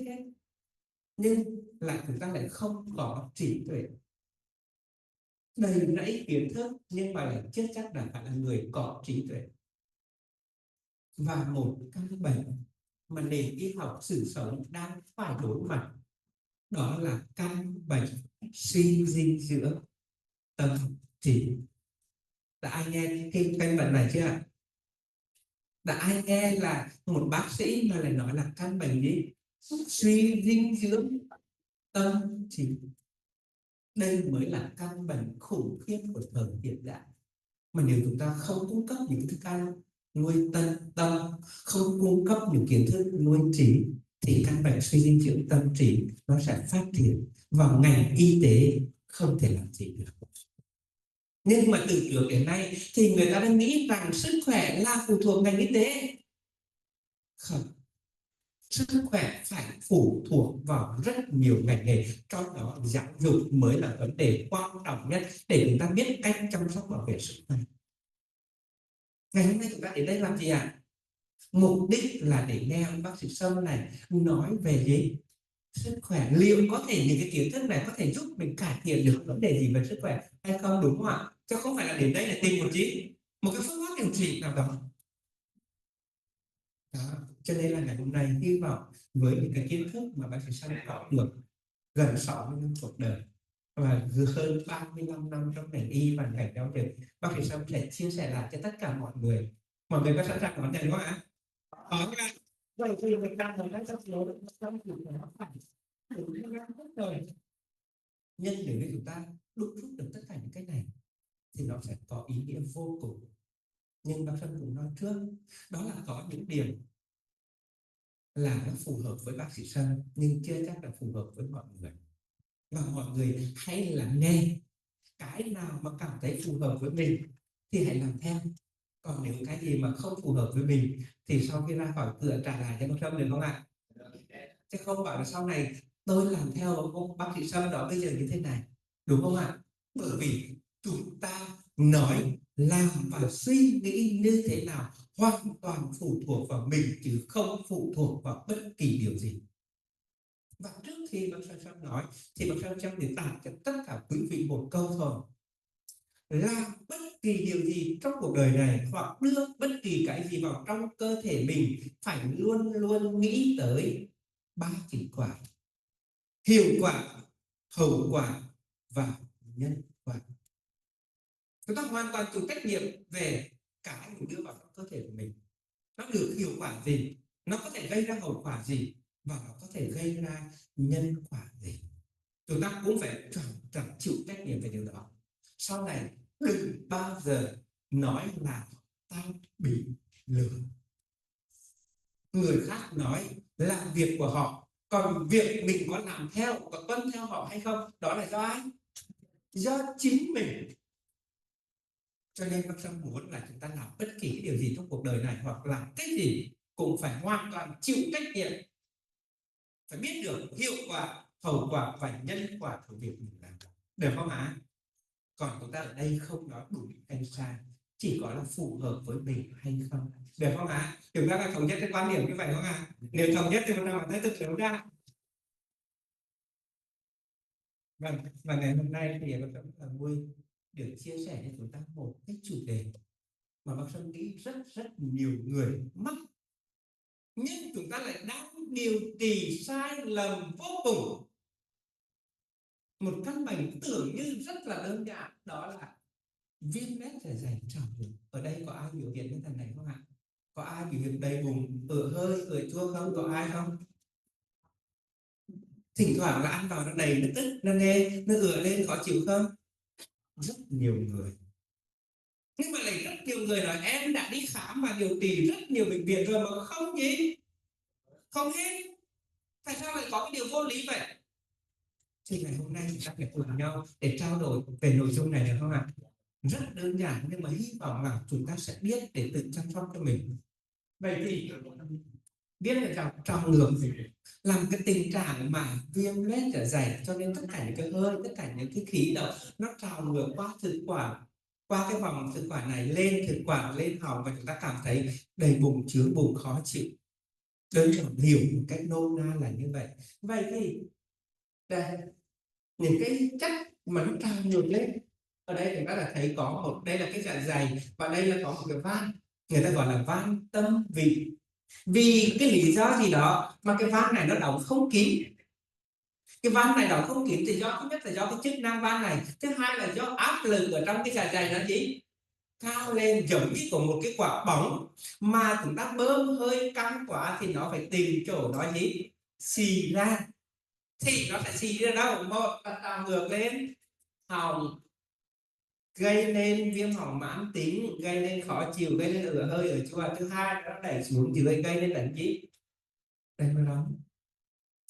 hết, nhưng lại chúng ta lại không có trí tuệ, đầy rẫy kiến thức nhưng mà lại chưa chắc đã phải là người có trí tuệ. Và một căn bệnh mà nền y học sự sống đang phải đối mặt, đó là căn bệnh suy dinh dưỡng tâm trí. Đã ai nghe cái căn bệnh này chưa ạ? Đã ai nghe là một bác sĩ mà lại nói là căn bệnh gì? Suy dinh dưỡng tâm trí. Đây mới là căn bệnh khủng khiếp của thời hiện đại. Mà nếu chúng ta không cung cấp những thức ăn nuôi tâm, không cung cấp những kiến thức nuôi trí, thì căn bệnh suy dinh dưỡng tâm trí nó sẽ phát triển và ngành y tế không thể làm gì được. Nhưng mà từ trước đến nay thì người ta đang nghĩ rằng sức khỏe là phụ thuộc ngành y tế. Không, sức khỏe phải phụ thuộc vào rất nhiều ngành nghề, trong đó giáo dục mới là vấn đề quan trọng nhất để chúng ta biết cách chăm sóc bảo vệ sức khỏe. Ngày hôm nay chúng ta đến đây làm gì ạ? Mục đích là để nghe bác sĩ Sâm này nói về gì? Sức khỏe. Liệu có thể những cái kiến thức này có thể giúp mình cải thiện được vấn đề gì về sức khỏe hay không, đúng không ạ? Chứ không phải là đến đây để tìm một cái phương pháp điều trị nào đó. Đó. Cho nên là ngày hôm nay hy vọng với những cái kiến thức mà bác sĩ Sâm có được gần 60 năm cuộc đời và hơn 35 năm trong ngành y và ngành giáo dục, bác sĩ Sâm sẽ chia sẻ lại cho tất cả mọi người. Mọi người có sẵn sàng đón nhận không ạ? Vậy thì mình đang ở đây trong số trong chủ thể nó phải rồi. Nhưng nếu như chúng ta đúc rút được tất cả những cái này thì nó sẽ có ý nghĩa vô cùng. Nhưng bác Sâm cũng nói trước, đó là có những điểm là nó phù hợp với bác sĩ Sâm nhưng chưa chắc là phù hợp với mọi người. Và mọi người hãy là nghe cái nào mà cảm thấy phù hợp với mình thì hãy làm theo. Còn nếu cái gì mà không phù hợp với mình thì sau khi ra khỏi cửa trả lại cho bác Sâm được không ạ? Chứ không bảo là sau này tôi làm theo ông bác sĩ Sâm đó bây giờ như thế này, đúng không ạ? Bởi vì chúng ta nói, làm và suy nghĩ như thế nào hoàn toàn phụ thuộc vào mình chứ không phụ thuộc vào bất kỳ điều gì. Và trước khi bác sĩ Sâm nói thì bác sĩ Sâm để tặng cho tất cả quý vị một câu thôi: làm bất kỳ điều gì trong cuộc đời này hoặc đưa bất kỳ cái gì vào trong cơ thể mình phải luôn luôn nghĩ tới 3 chữ quả: hiệu quả, hậu quả và nhân quả. Chúng ta hoàn toàn chịu trách nhiệm về cái mình đưa vào trong cơ thể của mình. Nó được hiệu quả gì, nó có thể gây ra hậu quả gì, và nó có thể gây ra nhân quả gì. Chúng ta cũng phải chẳng chịu trách nhiệm về điều đó. Sau này đừng bao giờ nói là tao bị lừa. Người khác nói làm việc của họ, còn việc mình có làm theo, có tuân theo họ hay không, đó là do ai? Do chính mình. Cho nên bác Sâm muốn là chúng ta làm bất kỳ điều gì trong cuộc đời này hoặc làm cái gì cũng phải hoàn toàn chịu trách nhiệm, phải biết được hiệu quả, hậu quả và nhân quả của việc mình làm, được không ạ? Còn chúng ta ở đây không nói đúng hay sai, chỉ có là phù hợp với mình hay không, được không ạ? Chúng ta là thống nhất cái quan điểm như vậy không ạ? Nếu thống nhất thì chúng ta phải thấy thực sự ra. Vâng, và ngày hôm nay thì bác Sâm rất là vui được chia sẻ với chúng ta một cái chủ đề mà bác Sâm nghĩ rất nhiều người mắc, nhưng chúng ta lại đang điều trị sai lầm vô cùng. Một căn bệnh tưởng như rất là đơn giản, đó là viêm loét dạ dày trào ngược. Ở đây có ai biểu hiện cái thằng này không ạ? Có ai biểu hiện đầy bụng, ửa hơi, ửa chua không? Có ai không? Thỉnh thoảng là ăn vào nó đầy, nó tức, nó nghe, nó ửa lên khó chịu không? Rất nhiều người. Nhưng mà lại rất nhiều người nói em đã đi khám và điều trị rất nhiều bệnh viện rồi mà không gì, không hết. Tại sao lại có cái điều vô lý vậy? Thì ngày hôm nay chúng ta phải cùng nhau để trao đổi về nội dung này được không ạ? Rất đơn giản nhưng mà hy vọng là chúng ta sẽ biết để tự chăm sóc cho mình. Vậy thì biết là trào ngược làm cái tình trạng mà viêm loét dạ dày, cho nên tất cả những cái hơi, tất cả những cái khí độc nó trào ngược qua thực quản, qua cái vòng thực quản này lên thực quản, lên họng, và chúng ta cảm thấy đầy bụng, chướng bụng, khó chịu. Đơn giản hiểu một cách nôm na là như vậy. Vậy thì đây, những cái chất mà nó trào ngược lên, ở đây chúng ta đã thấy có một, đây là cái dạ dày và đây là có một cái van, người ta gọi là van tâm vị. Vì cái lý do gì đó mà cái van này nó đóng không kín. Cái van này đóng không kín thì do, thứ nhất là do cái chức năng van này, thứ hai là do áp lực ở trong cái dạ dày nó chỉ cao lên, giống như của một cái quả bóng mà chúng ta bơm hơi căng quá thì nó phải tìm chỗ nó gì xì ra, thì nó sẽ xì ra đâu, một là trào ngược lên họng, gây nên viêm họng mãn tính, gây nên khó chịu, gây nên ửa hơi ở chua, thứ hai nó đẩy xuống dưới gây nên là gì, đây mà nó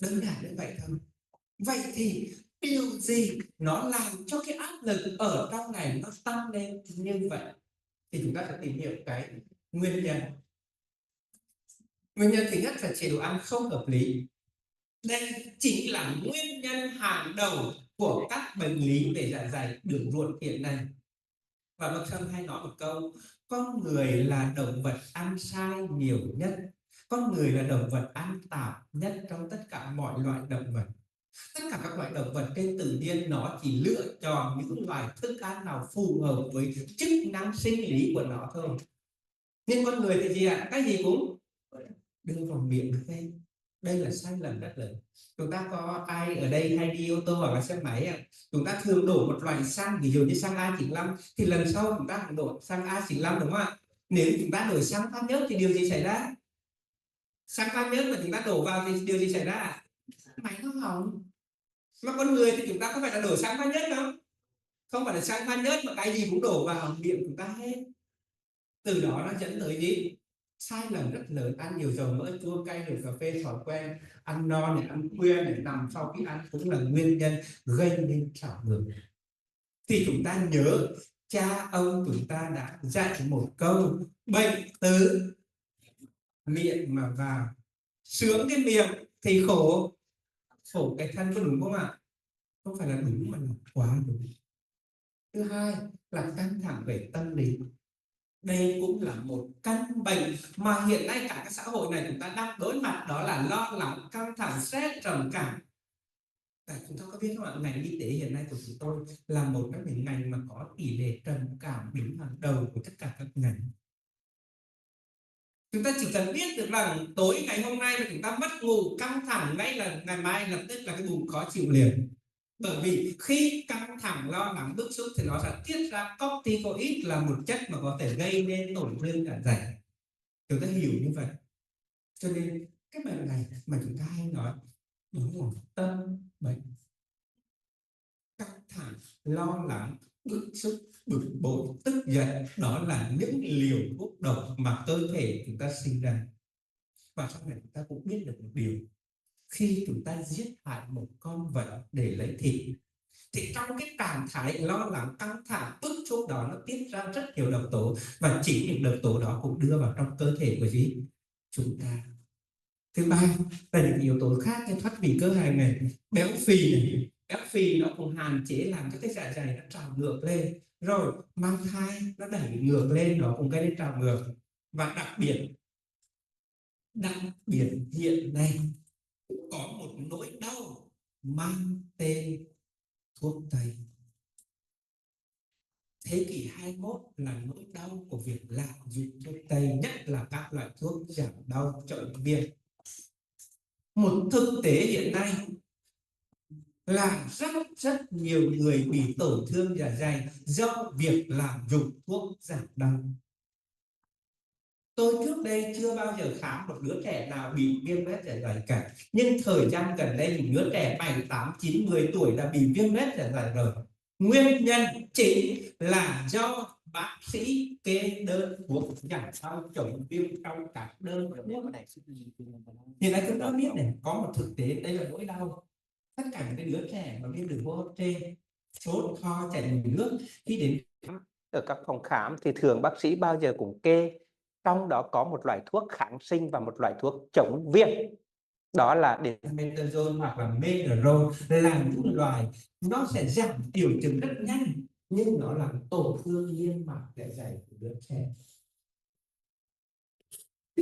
đơn giản như vậy thôi. Vậy thì điều gì nó làm cho cái áp lực ở trong này nó tăng lên như vậy, thì chúng ta phải tìm hiểu cái nguyên nhân. Nguyên nhân thứ nhất là chế độ ăn không hợp lý. Đây chính là nguyên nhân hàng đầu của các bệnh lý về dạ dày, đường ruột hiện nay. Và bác Sâm hay nói một câu, con người là động vật ăn sai nhiều nhất, con người là động vật ăn tạp nhất trong tất cả mọi loại động vật. Tất cả các loại động vật trên tự nhiên nó chỉ lựa chọn những loại thức ăn nào phù hợp với chức năng sinh lý của nó thôi. Nhưng con người thì gì ạ? Cái gì cũng đưa vào miệng thôi. Đây là sai lầm rất lớn. Chúng ta có ai ở đây hay đi ô tô hoặc là xe máy ạ? Chúng ta thường đổ một loại xăng, ví dụ như xăng A95, thì lần sau chúng ta cũng đổ xăng A95, đúng không ạ? Nếu chúng ta đổi xăng pha nhớt thì điều gì xảy ra? Xăng pha nhớt mà chúng ta đổ vào thì điều gì xảy ra? Máy nó hỏng. Mà con người thì chúng ta có phải là đổ xăng pha nhớt không? Không phải là xăng pha nhớt mà cái gì cũng đổ vào miệng chúng ta hết. Từ đó nó dẫn tới gì? Sai lầm rất lớn, ăn nhiều dầu mỡ chua cay, rồi cà phê, thói quen ăn no này, ăn khuya này, nằm sau khi ăn cũng là nguyên nhân gây nên trào ngược. Thì chúng ta nhớ cha ông chúng ta đã dạy một câu, bệnh từ miệng mà vào, sướng cái miệng thì khổ cái thân, có đúng không ạ? Không phải là đúng mà là quá đúng. Thứ hai là căng thẳng về tâm lý. Đây cũng là một căn bệnh mà hiện nay cả cái xã hội này chúng ta đang đối mặt, đó là lo lắng, căng thẳng, stress, trầm cảm. Chúng ta có biết không ạ, ngành y tế hiện nay của chúng tôi là một trong những ngành mà có tỷ lệ trầm cảm đứng hàng đầu của tất cả các ngành. Chúng ta chỉ cần biết được rằng tối ngày hôm nay mà chúng ta mất ngủ, căng thẳng, ngay là ngày mai lập tức là cái bụng khó chịu liền. Bởi vì khi căng thẳng, lo lắng, bức xúc thì nó sẽ tiết ra corticoid, là một chất mà có thể gây nên tổn thương dạ dày. Chúng ta hiểu như vậy. Cho nên cái bệnh này mà chúng ta hay nói đó là tâm bệnh. Căng thẳng, lo lắng, bức xúc, bực bội, tức giận, đó là những liều thuốc độc mà cơ thể chúng ta sinh ra. Và sau này chúng ta cũng biết được một điều, khi chúng ta giết hại một con vật để lấy thịt, thì trong cái trạng thái lo lắng, căng thẳng, bức xúc đó nó tiết ra rất nhiều độc tố, và chỉ những độc tố đó cũng đưa vào trong cơ thể của gì chúng ta. Thứ ba là những yếu tố khác như thoát vị cơ hàng này, béo phì này. Béo phì nó cũng hạn chế làm cho cái dạ dày nó trào ngược lên, rồi mang thai nó đẩy ngược lên, nó cũng gây nên trào ngược. Và đặc biệt hiện nay có một nỗi đau mang tên thuốc tây. Thế kỷ 21 là nỗi đau của việc lạm dụng thuốc tây, nhất là các loại thuốc giảm đau chậm viêm. Một thực tế hiện nay là rất nhiều người bị tổn thương dạ dày do việc lạm dụng thuốc giảm đau. Tôi trước đây chưa bao giờ khám một đứa trẻ nào bị viêm loét dạ dày cả, nhưng thời gian gần đây những đứa trẻ 7, 8, 9, 10 tuổi đã bị viêm loét dạ dày rồi. Nguyên nhân chính là do bác sĩ kê đơn thuốc giảm đau chống viêm trong các đơn thuốc. Hiện nay chúng ta biết này, có một thực tế, đây là nỗi đau tất cả những cái đứa trẻ mà viêm đường hô hấp trên, sốt, ho, chảy nước, khi đến ở các phòng khám thì thường bác sĩ bao giờ cũng kê trong đó có một loại thuốc kháng sinh và một loại thuốc chống viêm, đó là dexamethasone hoặc là medrol, là những loại nó sẽ giảm triệu chứng rất nhanh nhưng nó làm tổn thương niêm mạc dạ dày của đứa trẻ.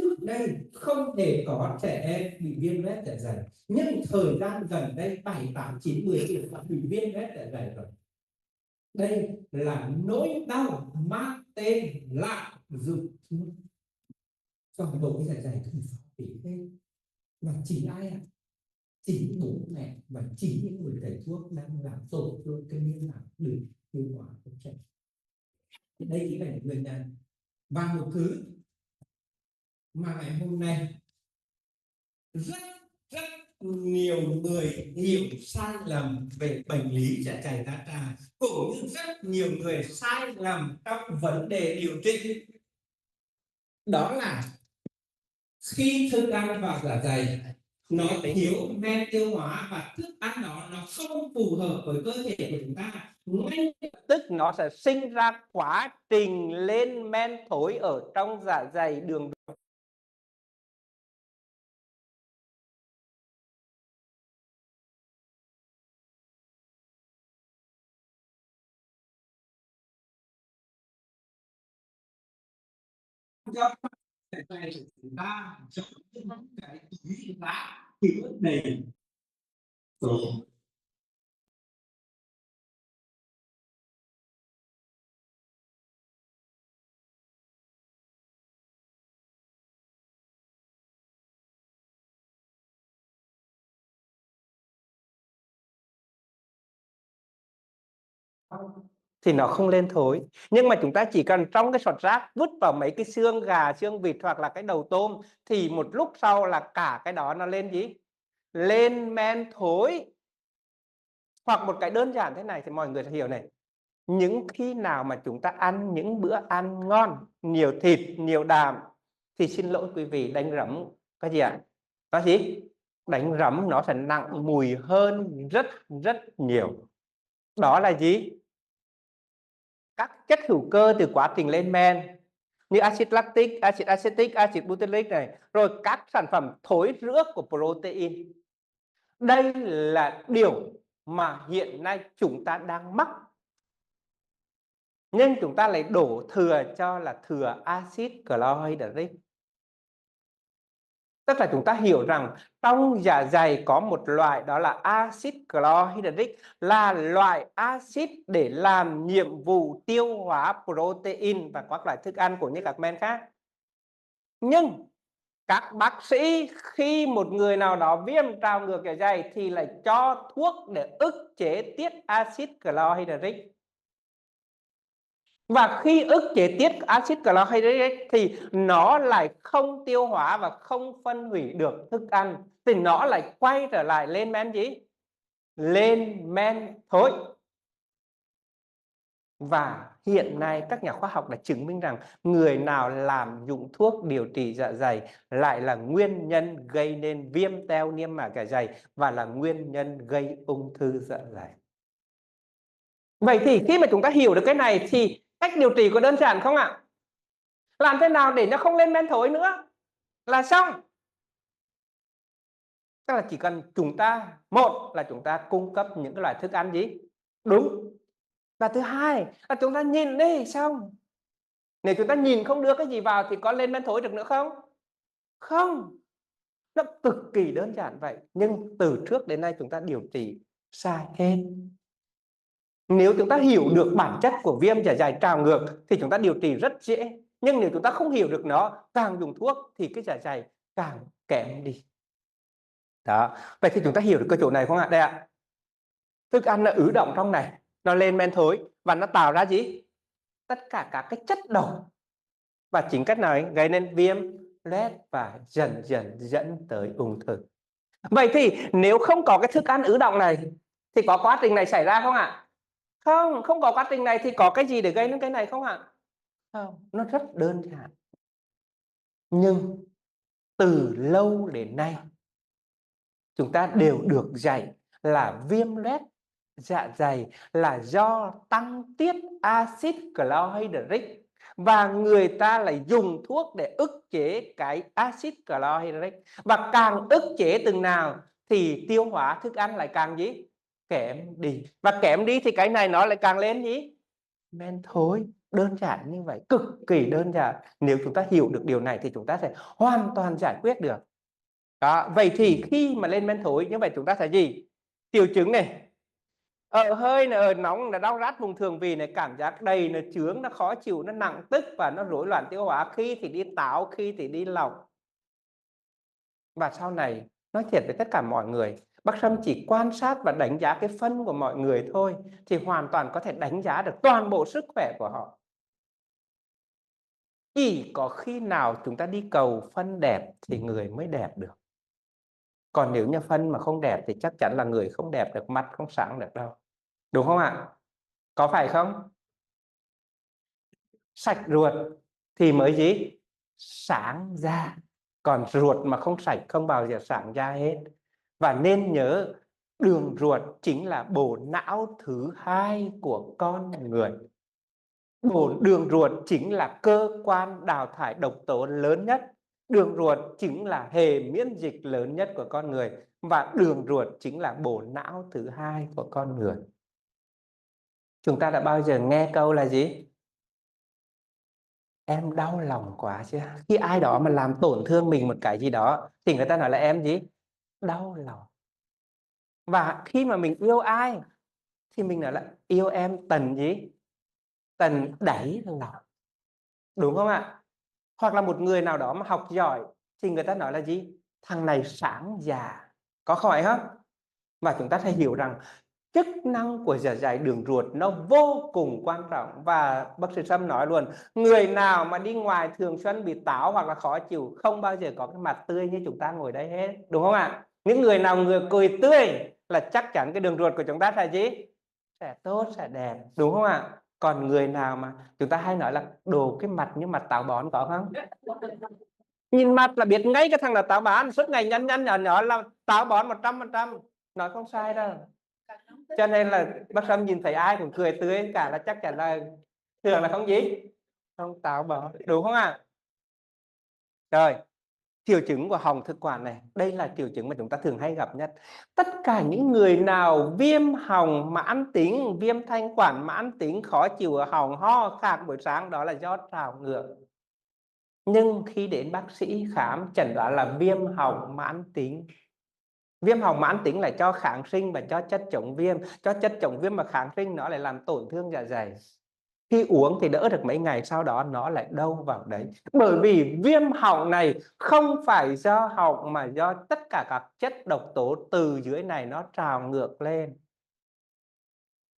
Trước đây không hề có trẻ em bị viêm loét dạ dày, nhưng thời gian gần đây 7, 8, 9, 10 tuổi đã bị viêm loét dạ dày rồi. Đây là nỗi đau mang tên lạm dụng thuốc. Toàn bộ cái dạ dày không bị hết, và chỉ ai ạ? Chỉ bố mẹ và chỉ những người thầy thuốc đang làm tổn thương cái niêm mạc đường tiêu hóa của trẻ. Đây chính là những nguyên nhân. Và một thứ mà ngày hôm nay rất nhiều người hiểu sai lầm về bệnh lý dạ dày tá tràng, cũng như rất nhiều người sai lầm trong vấn đề điều trị. Đó là khi thức ăn vào dạ dày nó thiếu men tiêu hóa và thức ăn đó nó không phù hợp với cơ thể của chúng ta, ngay tức nó sẽ sinh ra quá trình lên men thối ở trong dạ dày đường ruột. Do dạ dày của chúng ta chống những cái túi lá chứa đầy rồi. Thì nó không lên thối, nhưng mà chúng ta chỉ cần trong cái sọt rác vứt vào mấy cái xương gà, xương vịt hoặc là cái đầu tôm, thì một lúc sau là cả cái đó nó lên gì? Lên men thối. Hoặc một cái đơn giản thế này thì mọi người hiểu này, những khi nào mà chúng ta ăn những bữa ăn ngon, nhiều thịt, nhiều đạm, thì xin lỗi quý vị, đánh rắm cái gì ạ? Có gì? Đánh rắm nó sẽ nặng mùi hơn rất nhiều. Đó là gì? Các chất hữu cơ từ quá trình lên men như axit lactic, axit acetic, axit butyric này, rồi các sản phẩm thối rữa của protein. Đây là điều mà hiện nay chúng ta đang mắc, nhưng chúng ta lại đổ thừa cho là thừa axit chlorhydric. Tức là chúng ta hiểu rằng trong dạ dày có một loại đó là axit chlorhydric, là loại axit để làm nhiệm vụ tiêu hóa protein và các loại thức ăn cũng như các men khác. Nhưng các bác sĩ khi một người nào đó viêm trào ngược dạ dày thì lại cho thuốc để ức chế tiết axit chlorhydric. Và khi ức chế tiết axit chlorhydric thì nó lại không tiêu hóa và không phân hủy được thức ăn, thì nó lại quay trở lại lên men gì? Lên men thối. Và hiện nay các nhà khoa học đã chứng minh rằng người nào làm dụng thuốc điều trị dạ dày lại là nguyên nhân gây nên viêm teo niêm mạc dạ dày và là nguyên nhân gây ung thư dạ dày. Vậy thì khi mà chúng ta hiểu được cái này thì cách điều trị có đơn giản không ạ? Làm thế nào để nó không lên men thối nữa là xong. Tức là chỉ cần chúng ta, một là chúng ta cung cấp những cái loại thức ăn gì? Đúng. Và thứ hai là chúng ta nhìn đi, xong. Nếu chúng ta nhìn không đưa cái gì vào thì có lên men thối được nữa không? Không. Nó cực kỳ đơn giản vậy. Nhưng từ trước đến nay chúng ta điều trị sai hết. Nếu chúng ta hiểu được bản chất của viêm dạ dày trào ngược thì chúng ta điều trị rất dễ. Nhưng nếu chúng ta không hiểu được nó, càng dùng thuốc thì cái dạ dày càng kém đi. Đó. Vậy thì chúng ta hiểu được cái chỗ này không ạ? Đây ạ. Thức ăn nó ứ động trong này, nó lên men thối và nó tạo ra gì? Tất cả các cái chất độc. Và chính cách này gây nên viêm loét và dần dần dẫn tới ung thư. Vậy thì nếu không có cái thức ăn ứ động này thì có quá trình này xảy ra không ạ? Không, không có quá trình này thì có cái gì để gây nên cái này không ạ? Không, nó rất đơn giản. Nhưng từ lâu đến nay chúng ta đều được dạy là viêm loét dạ dày là do tăng tiết axit chlorhydric, và người ta lại dùng thuốc để ức chế cái axit chlorhydric, và càng ức chế từng nào thì tiêu hóa thức ăn lại càng gì? Kém đi, và kém đi thì cái này nó lại càng lên gì? Men thối. Đơn giản như vậy, cực kỳ đơn giản. Nếu chúng ta hiểu được điều này thì chúng ta sẽ hoàn toàn giải quyết được. Đó, vậy thì khi mà lên men thối như vậy chúng ta sẽ gì? Triệu chứng này, ở hơi này, ở nóng, là đau rát vùng thường vị này, cảm giác đầy, nó chướng, nó khó chịu, nó nặng tức và nó rối loạn tiêu hóa, khi thì đi táo, khi thì đi lòng. Và sau này nói thiệt với tất cả mọi người, bác Sâm chỉ quan sát và đánh giá cái phân của mọi người thôi thì hoàn toàn có thể đánh giá được toàn bộ sức khỏe của họ. Chỉ có khi nào chúng ta đi cầu phân đẹp thì người mới đẹp được. Còn nếu như phân mà không đẹp thì chắc chắn là người không đẹp được, mắt không sáng được đâu. Đúng không ạ? Có phải không? Sạch ruột thì mới gì? Sáng da. Còn ruột mà không sạch không bao giờ sáng da hết. Và nên nhớ, đường ruột chính là bộ não thứ hai của con người. Đường ruột chính là cơ quan đào thải độc tố lớn nhất. Đường ruột chính là hệ miễn dịch lớn nhất của con người. Và đường ruột chính là bộ não thứ hai của con người. Chúng ta đã bao giờ nghe câu là gì? Em đau lòng quá chứ. Khi ai đó mà làm tổn thương mình một cái gì đó thì người ta nói là em gì? Đau lòng. Và khi mà mình yêu ai thì mình nói là yêu em tần gì? Tần đáy lòng. Đúng không ạ? Hoặc là một người nào đó mà học giỏi thì người ta nói là gì? Thằng này sáng già. Có khỏi không? Và chúng ta phải hiểu rằng chức năng của dạ dày đường ruột nó vô cùng quan trọng. Và bác sĩ Sâm nói luôn, người nào mà đi ngoài thường xuyên bị táo hoặc là khó chịu không bao giờ có cái mặt tươi như chúng ta ngồi đây hết. Đúng không ạ? Những người nào người cười tươi là chắc chắn cái đường ruột của chúng ta sẽ gì? Sẽ tốt, sẽ đẹp. Đúng không ạ? Còn người nào mà chúng ta hay nói là đồ cái mặt như mặt táo bón, có không? Nhìn mặt là biết ngay cái thằng là táo bón, suốt ngày nhăn nhăn nhỏ nhỏ là táo bón 100%. Nói không sai đâu. Cho nên là bác Sâm nhìn thấy ai cũng cười tươi cả là chắc chắn là thường là không gì? Không táo bón. Đúng không ạ? Rồi, triệu chứng của họng thực quản này, đây là triệu chứng mà chúng ta thường hay gặp nhất. Tất cả những người nào viêm họng mãn tính, viêm thanh quản mãn tính, khó chịu ở họng, ho khạc buổi sáng, đó là do trào ngược. Nhưng khi đến bác sĩ khám chẩn đoán là viêm họng mãn tính. Viêm họng mãn tính lại cho kháng sinh và cho chất chống viêm. Cho chất chống viêm mà kháng sinh nó lại làm tổn thương dạ dày. Khi uống thì đỡ được mấy ngày, sau đó nó lại đâu vào đấy. Bởi vì viêm họng này không phải do họng mà do tất cả các chất độc tố từ dưới này nó trào ngược lên.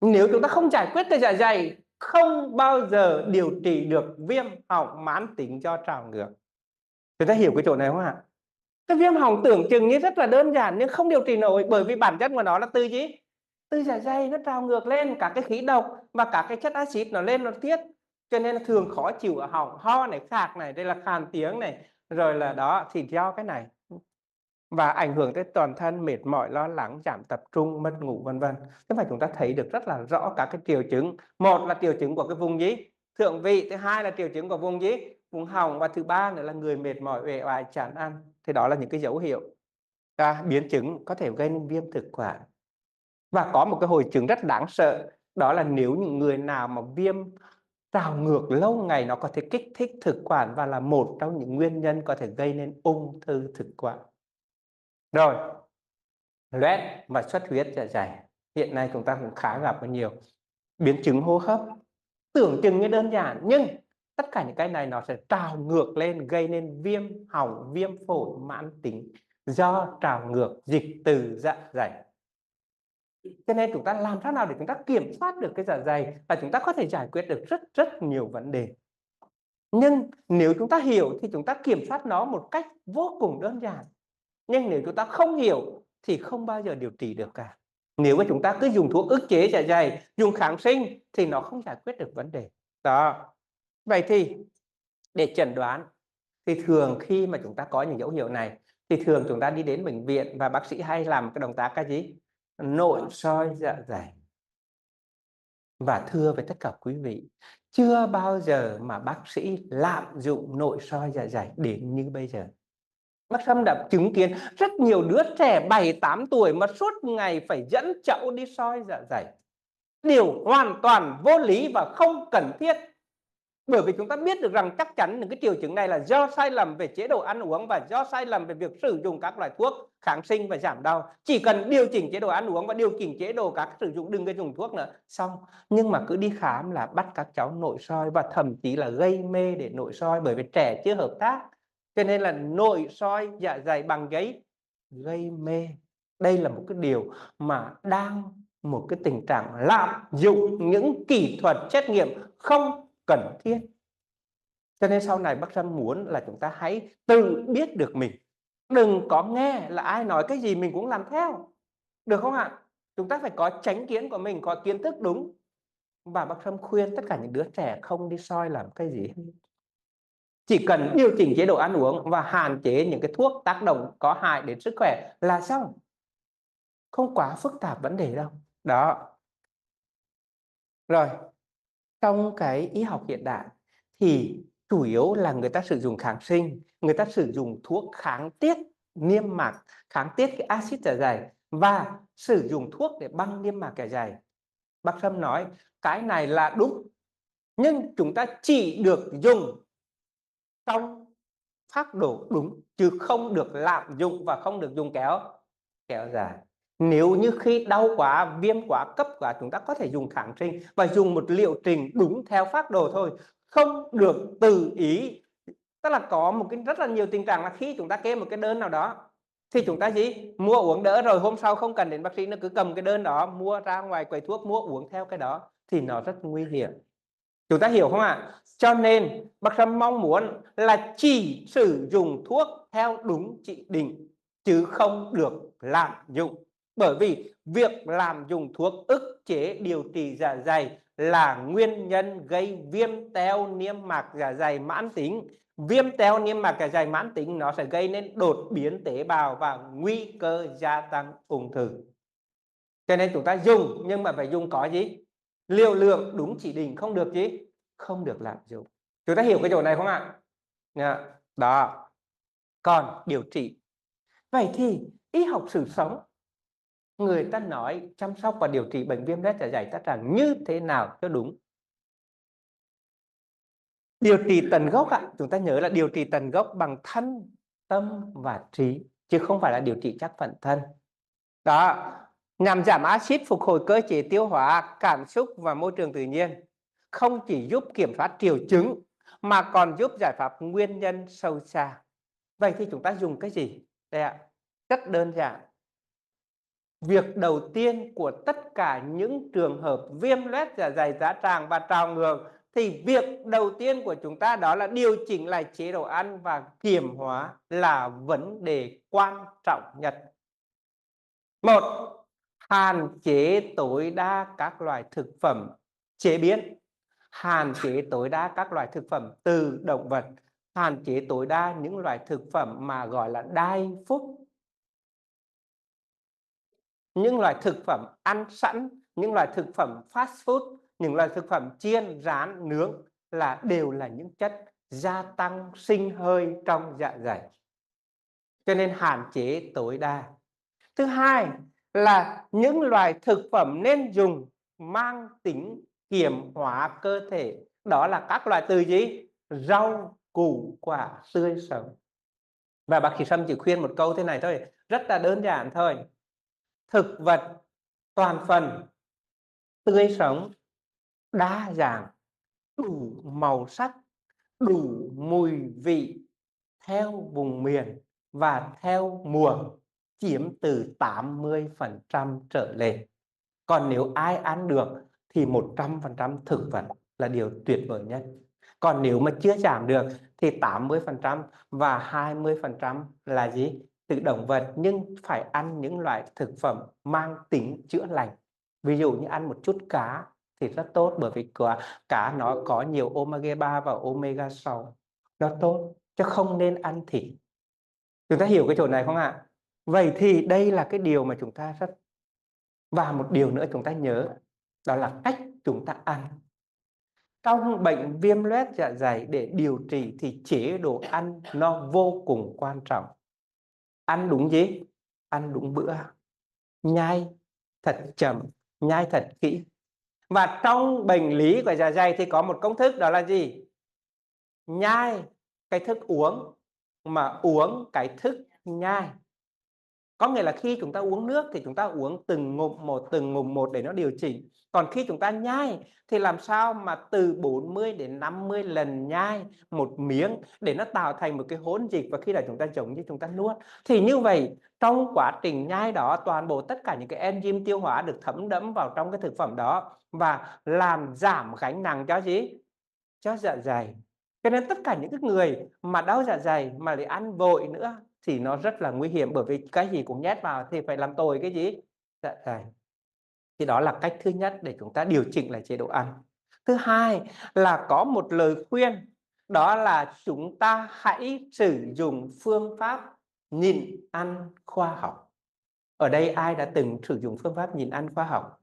Nếu chúng ta không giải quyết cái dạ dày, không bao giờ điều trị được viêm họng mãn tính do trào ngược. Chúng ta hiểu cái chỗ này không ạ? Cái viêm họng tưởng chừng như rất là đơn giản nhưng không điều trị nổi, bởi vì bản chất của nó là từ gì? Từ dạ dày nó trào ngược lên các cái khí độc và các cái chất axit nó lên nó tiết, cho nên là thường khó chịu ở họng, ho này, khạc này, đây là khàn tiếng này, rồi là đó thì do cái này và ảnh hưởng tới toàn thân, mệt mỏi, lo lắng, giảm tập trung, mất ngủ vân vân. Thế mà chúng ta thấy được rất là rõ các cái triệu chứng. Một là triệu chứng của cái vùng gì? Thượng vị. Thứ hai là triệu chứng của vùng gì? Vùng họng. Và thứ ba nữa là người mệt mỏi, uể oải, chán ăn. Thì đó là những cái dấu hiệu biến chứng có thể gây nên viêm thực quản. Và có một cái hội chứng rất đáng sợ, đó là nếu những người nào mà viêm trào ngược lâu ngày nó có thể kích thích thực quản và là một trong những nguyên nhân có thể gây nên ung thư thực quản. Rồi, loét và xuất huyết dạ dày hiện nay chúng ta cũng khá gặp nhiều. Biến chứng hô hấp tưởng chừng như đơn giản nhưng tất cả những cái này nó sẽ trào ngược lên, gây nên viêm họng, viêm phổi mãn tính do trào ngược dịch từ dạ dày. Cho nên chúng ta làm thế nào để chúng ta kiểm soát được cái dạ dày và chúng ta có thể giải quyết được rất nhiều vấn đề. Nhưng nếu chúng ta hiểu thì chúng ta kiểm soát nó một cách vô cùng đơn giản. Nhưng nếu chúng ta không hiểu thì không bao giờ điều trị được cả. Nếu mà chúng ta cứ dùng thuốc ức chế dạ dày, dùng kháng sinh thì nó không giải quyết được vấn đề. Đó. Vậy thì để chẩn đoán thì thường khi mà chúng ta có những dấu hiệu này thì thường chúng ta đi đến bệnh viện và bác sĩ hay làm cái động tác cái gì? Nội soi dạ dày. Và thưa với tất cả quý vị, chưa bao giờ mà bác sĩ lạm dụng nội soi dạ dày đến như bây giờ. Bác Sâm đã chứng kiến rất nhiều đứa trẻ 7-8 tuổi mà suốt ngày phải dẫn cháu đi soi dạ dày. Điều hoàn toàn vô lý và không cần thiết. Bởi vì chúng ta biết được rằng chắc chắn những cái triệu chứng này là do sai lầm về chế độ ăn uống và do sai lầm về việc sử dụng các loại thuốc kháng sinh và giảm đau. Chỉ cần điều chỉnh chế độ ăn uống và điều chỉnh chế độ các sử dụng, đừng có dùng thuốc nữa, xong. Nhưng mà cứ đi khám là bắt các cháu nội soi và thậm chí là gây mê để nội soi, bởi vì trẻ chưa hợp tác. Cho nên là nội soi dạ dày bằng giấy gây mê. Đây là một cái điều mà đang một cái tình trạng lạm dụng những kỹ thuật xét nghiệm không cần thiết. Cho nên sau này bác Sâm muốn là chúng ta hãy tự biết được mình. Đừng có nghe là ai nói cái gì mình cũng làm theo. Được không ạ? Chúng ta phải có chánh kiến của mình, có kiến thức đúng. Và bác Sâm khuyên tất cả những đứa trẻ không đi soi làm cái gì. Chỉ cần điều chỉnh chế độ ăn uống và hạn chế những cái thuốc tác động có hại đến sức khỏe là xong. Không quá phức tạp vấn đề đâu. Đó. Rồi, trong cái y học hiện đại thì chủ yếu là người ta sử dụng kháng sinh, người ta sử dụng thuốc kháng tiết niêm mạc, kháng tiết cái axit dạ dày và sử dụng thuốc để băng niêm mạc dạ dày. Bác Sâm nói cái này là đúng, nhưng chúng ta chỉ được dùng trong phác đồ đúng, chứ không được lạm dụng và không được dùng kéo dài. Nếu như khi đau quá, viêm quá, cấp quá, chúng ta có thể dùng kháng sinh và dùng một liệu trình đúng theo phác đồ thôi, không được tự ý. Tức là có một cái rất là nhiều tình trạng là khi chúng ta kê một cái đơn nào đó thì chúng ta gì mua uống đỡ rồi hôm sau không cần đến bác sĩ, nó cứ cầm cái đơn đó mua ra ngoài quầy thuốc mua uống theo cái đó thì nó rất nguy hiểm. Chúng ta hiểu không ạ? Cho nên bác Sâm mong muốn là chỉ sử dụng thuốc theo đúng chỉ định chứ không được lạm dụng. Bởi vì việc lạm dụng thuốc ức chế điều trị dạ dày là nguyên nhân gây viêm teo niêm mạc dạ dày mãn tính. Viêm teo niêm mạc dạ dày mãn tính nó sẽ gây nên đột biến tế bào và nguy cơ gia tăng ung thư. Cho nên chúng ta dùng nhưng mà phải dùng có gì? Liều lượng đúng chỉ định, không được gì? Không được lạm dụng. Chúng ta hiểu cái chỗ này không ạ? Đó. Còn điều trị. Vậy thì y học sự sống, người ta nói chăm sóc và điều trị bệnh viêm loét dạ dày tá tràng như thế nào cho đúng? Điều trị tận gốc ạ, chúng ta nhớ là điều trị tận gốc bằng thân, tâm và trí, chứ không phải là điều trị chắc phận thân. Đó, nhằm giảm axit, phục hồi cơ chế tiêu hóa, cảm xúc và môi trường tự nhiên. Không chỉ giúp kiểm soát triệu chứng mà còn giúp giải pháp nguyên nhân sâu xa. Vậy thì chúng ta dùng cái gì? Đây ạ, rất đơn giản. Việc đầu tiên của tất cả những trường hợp viêm loét dạ dày tá tràng và trào ngược thì việc đầu tiên của chúng ta đó là điều chỉnh lại chế độ ăn và kiềm hóa là vấn đề quan trọng nhất. Một, hạn chế tối đa các loại thực phẩm chế biến, hạn chế tối đa các loại thực phẩm từ động vật, hạn chế tối đa những loại thực phẩm mà gọi là đai food, những loại thực phẩm ăn sẵn, những loại thực phẩm fast food, những loại thực phẩm chiên, rán, nướng là đều là những chất gia tăng sinh hơi trong dạ dày. Cho nên hạn chế tối đa. Thứ hai là những loại thực phẩm nên dùng mang tính kiềm hóa cơ thể. Đó là các loại từ gì? Rau, củ quả tươi sống. Và bác sĩ Sâm chỉ khuyên một câu thế này thôi, rất là đơn giản thôi. Thực vật toàn phần, tươi sống, đa dạng, đủ màu sắc, đủ mùi vị theo vùng miền và theo mùa, chiếm từ 80% trở lên. Còn nếu ai ăn được thì 100% thực vật là điều tuyệt vời nhất. Còn nếu mà chưa giảm được thì 80% và 20% là gì? Từ động vật, nhưng phải ăn những loại thực phẩm mang tính chữa lành. Ví dụ như ăn một chút cá thì rất tốt, bởi vì cá nó có nhiều omega 3 và omega 6. Nó tốt, chứ không nên ăn thịt. Chúng ta hiểu cái chỗ này không ạ? Vậy thì đây là cái điều mà chúng ta rất... Và một điều nữa chúng ta nhớ, đó là cách chúng ta ăn. Trong bệnh viêm loét dạ dày để điều trị thì chế độ ăn nó vô cùng quan trọng. Ăn đúng gì? Ăn đúng bữa. Nhai thật chậm, nhai thật kỹ. Và trong bệnh lý của dạ dày thì có một công thức, đó là gì? nhai cái thức uống mà uống cái thức nhai. Có nghĩa là khi chúng ta uống nước thì chúng ta uống từng ngụm một để nó điều chỉnh. Còn khi chúng ta nhai thì làm sao mà từ 40 đến 50 lần nhai một miếng để nó tạo thành một cái hỗn dịch, và khi là chúng ta giống như chúng ta nuốt. Thì như vậy trong quá trình nhai đó, toàn bộ tất cả những cái enzyme tiêu hóa được thấm đẫm vào trong cái thực phẩm đó và làm giảm gánh nặng cho gì? Cho dạ dày. Cho nên tất cả những cái người mà đau dạ dày mà lại ăn vội nữa thì nó rất là nguy hiểm, bởi vì cái gì cũng nhét vào thì phải làm tồi cái gì? Dạ dày. Thì đó là cách thứ nhất để chúng ta điều chỉnh lại chế độ ăn. Thứ hai là có một lời khuyên, đó là chúng ta hãy sử dụng phương pháp nhịn ăn khoa học. Ở đây ai đã từng sử dụng phương pháp nhịn ăn khoa học?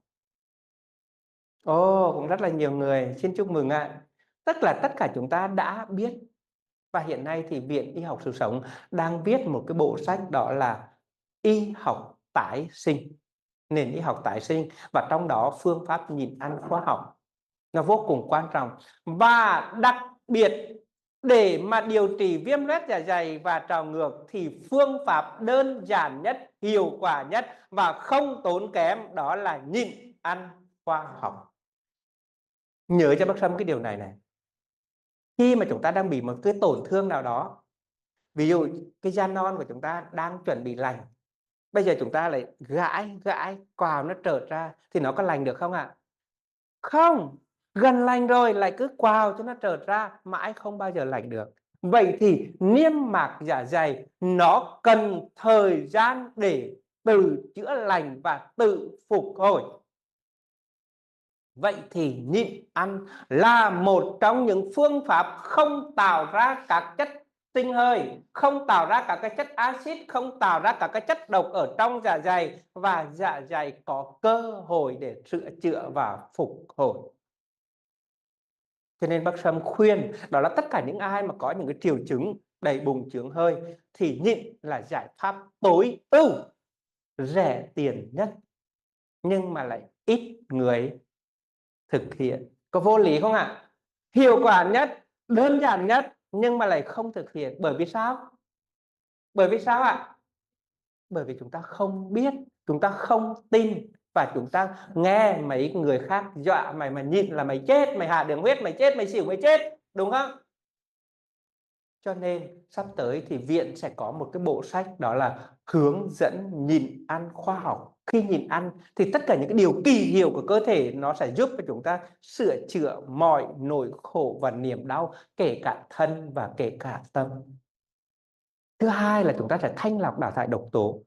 Ồ, cũng rất là nhiều người, xin chúc mừng ạ. Tức là tất cả chúng ta đã biết, và hiện nay thì Viện Y học Sự sống đang viết một cái bộ sách, đó là y học tái sinh, nền y học tái sinh, và trong đó phương pháp nhịn ăn khoa học nó vô cùng quan trọng. Và đặc biệt để mà điều trị viêm loét dạ dày và trào ngược thì phương pháp đơn giản nhất, hiệu quả nhất và không tốn kém đó là nhịn ăn khoa học. Nhớ cho bác Sâm cái điều này này. Khi mà chúng ta đang bị một cái tổn thương nào đó, ví dụ cái da non của chúng ta đang chuẩn bị lành, bây giờ chúng ta lại gãi quào nó trợt ra thì nó có lành được không ạ? Không, gần lành rồi lại cứ quào cho nó trợt ra, mãi không bao giờ lành được. Vậy thì niêm mạc dạ dày nó cần thời gian để tự chữa lành và tự phục hồi. Vậy thì nhịn ăn là một trong những phương pháp không tạo ra các chất sinh hơi, không tạo ra các cái chất axit, không tạo ra các cái chất độc ở trong dạ dày, và dạ dày có cơ hội để sửa chữa và phục hồi. Cho nên bác Sâm khuyên đó là tất cả những ai mà có những cái triệu chứng đầy bụng chướng hơi thì nhịn là giải pháp tối ưu, rẻ tiền nhất, nhưng mà lại ít người thực hiện. Có vô lý không ạ? Hiệu quả nhất, đơn giản nhất, nhưng mà lại không thực hiện. Bởi vì sao? Bởi vì sao ạ? Bởi vì chúng ta không biết, chúng ta không tin, và chúng ta nghe mấy người khác dọa mày mà nhịn là mày chết, mày hạ đường huyết mày chết, mày xỉu mày chết, đúng không? Cho nên sắp tới thì viện sẽ có một cái bộ sách, đó là hướng dẫn nhịn ăn khoa học. Khi nhịn ăn thì tất cả những cái điều kỳ diệu của cơ thể nó sẽ giúp cho chúng ta sửa chữa mọi nỗi khổ và niềm đau, kể cả thân và kể cả tâm. Thứ hai là chúng ta sẽ thanh lọc đào thải độc tố.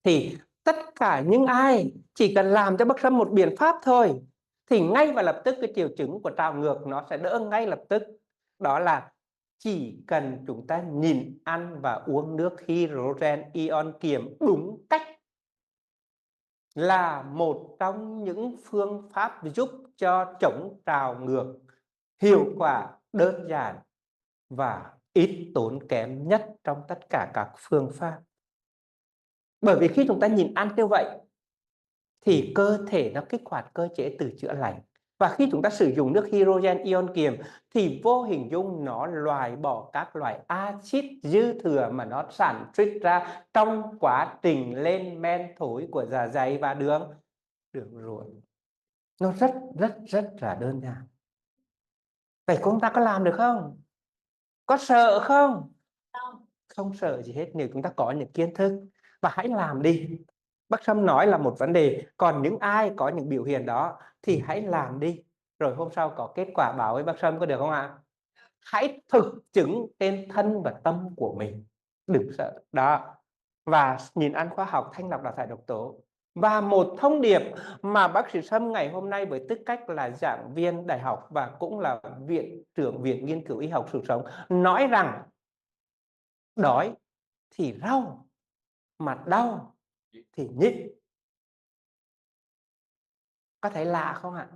Thì tất cả những ai chỉ cần làm cho bác Sâm một biện pháp thôi thì ngay và lập tức cái triệu chứng của trào ngược nó sẽ đỡ ngay lập tức. Đó là chỉ cần chúng ta nhịn ăn và uống nước hydrogen ion kiềm đúng cách là một trong những phương pháp giúp cho chống trào ngược hiệu quả, đơn giản và ít tốn kém nhất trong tất cả các phương pháp. Bởi vì khi chúng ta nhịn ăn như vậy thì cơ thể nó kích hoạt cơ chế tự chữa lành. Và khi chúng ta sử dụng nước hydrogen ion kiềm thì vô hình dung nó loại bỏ các loại axit dư thừa mà nó sản xuất ra trong quá trình lên men thối của dạ dày và đường ruột. Nó rất là đơn giản. Vậy chúng ta có làm được không? Có sợ không? Không sợ gì hết nếu chúng ta có những kiến thức, và hãy làm đi. Bác Sâm nói là một vấn đề, còn những ai có những biểu hiện đó thì hãy làm đi, rồi hôm sau có kết quả báo với bác Sâm, có được không ạ? Hãy thực chứng trên thân và tâm của mình, đừng sợ đó. Và nhìn ăn khoa học, thanh lọc đào thải độc tố. Và một thông điệp mà bác sĩ Sâm ngày hôm nay với tư cách là giảng viên đại học và cũng là viện trưởng Viện Nghiên cứu Y học Sự sống nói rằng đói thì rau, mà đau thì nhịn. Có thấy lạ không ạ?